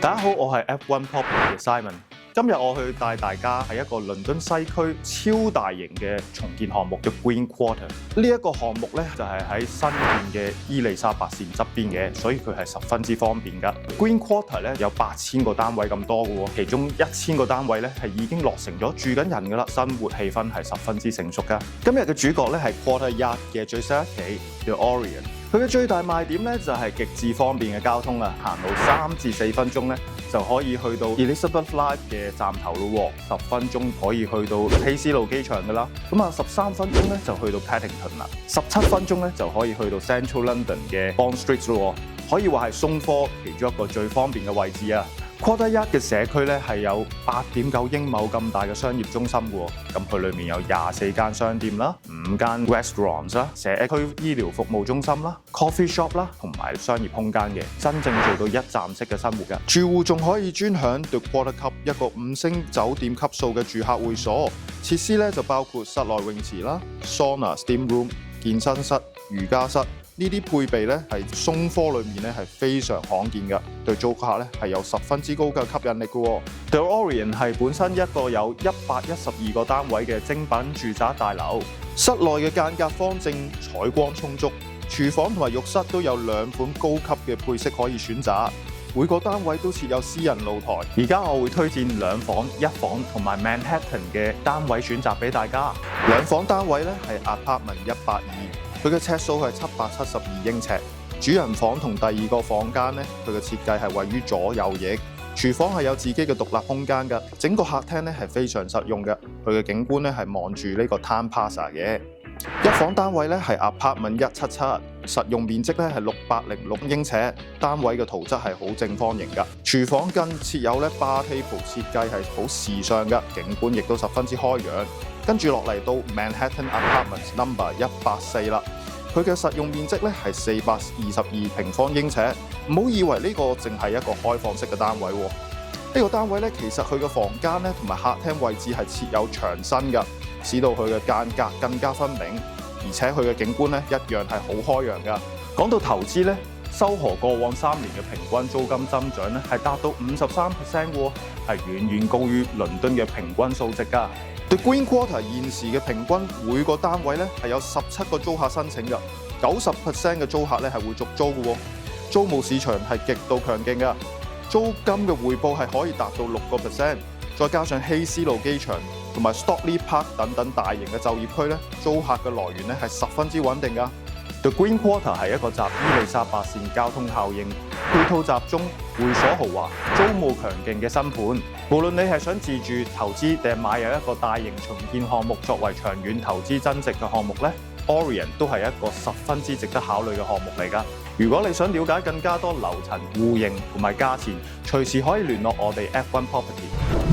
大家好，我係 F1 Property 嘅 Simon。今日我去帶大家喺一個倫敦西區超大型嘅重建項目叫 Green Quarter。呢一個項目咧就係喺新建嘅伊利沙伯線側邊嘅，所以佢係十分之方便㗎。Green Quarter 咧有8000個單位咁多嘅喎，其中1000個單位咧係已經落成咗住緊人㗎啦，生活氣氛係十分之成熟㗎。今日嘅主角咧係 Quarter Yard 嘅最新一期叫 Orion。佢嘅最大賣點咧就係極致方便嘅交通啊，行路3至4分鐘咧就可以去到 Elizabeth Line 嘅站頭咯喎，10分鐘可以去到希斯路機場㗎啦。咁啊13分鐘咧就去到 Paddington 啦，17分鐘咧就可以去到 Central London 嘅 Bond Street 咯喎，可以話係鬆科其中一個最方便嘅位置啊。Quarter Yard 嘅社區咧係有8.9英畝咁大嘅商業中心嘅喎，咁佢裏面有24間商店啦、5間 restaurants 啦、社區醫療服務中心啦、coffee shop 啦，同埋商業空間嘅，真正做到一站式嘅生活㗎。住戶仲可以專享 The Quarter Cup 一個5星酒店級數嘅住客會所，設施咧就包括室內泳池啦、sauna、steam room、健身室、瑜伽室。呢啲配備咧係鬆科裏面咧係非常罕見嘅，對租客咧係有十分之高嘅吸引力嘅喎。The Orion 係本身一個有112個單位嘅精品住宅大樓，室內嘅間隔方正，採光充足，廚房同埋浴室都有2款高級嘅配色可以選擇，每個單位都設有私人露台。而家我會推薦2房、1房同埋 Manhattan 嘅單位選擇俾大家。2房單位咧係 Apartment 182。佢嘅尺數係772英尺，主人房同第2個房間咧，佢嘅設計係位於左右翼，廚房係有自己嘅獨立空間㗎，整個客廳咧係非常實用嘅，佢嘅景觀咧係望住呢個 Town Plaza 嘅。1房單位咧係 Apartment 177，實用面積咧係606英尺，單位嘅圖則係好正方形㗎，廚房更設有咧 bar table 設計係好時尚㗎，景觀亦都十分之開揚。跟住落嚟到 Manhattan Apartments Number 184啦，佢嘅實用面積咧係422平方英尺，唔好以為呢個淨係一個開放式嘅單位喎。呢個單位咧其實佢嘅房間咧同埋客廳位置係設有牆身㗎，使到佢嘅間隔更加分明，而且佢嘅景觀咧一樣係好開揚㗎。講到投資咧，修禾過往3年嘅平均租金增長咧係達到53%喎，係遠遠高於倫敦嘅平均數值㗎。The Green Quarter 現時嘅平均每個單位咧係有17個租客申請嘅，90% 嘅租客咧係會續租嘅喎。租務市場係極度強勁嘅，租金嘅回報係可以達到6%，再加上希斯路機場同埋 Stockley Park 等等大型嘅就業區咧，租客嘅來源咧係十分之穩定㗎。The Green Quarter 係一個集伊利沙伯線交通效應、配套集中、會所豪華、租務強勁嘅新盤。無論你係想自住、投資定係買有一個大型重建項目作為長遠投資增值嘅項目咧， Orion 都係一個十分之值得考慮嘅項目嚟㗎。如果你想了解更加多樓層、戶型同埋價錢，隨時可以聯絡我哋 F1 Property。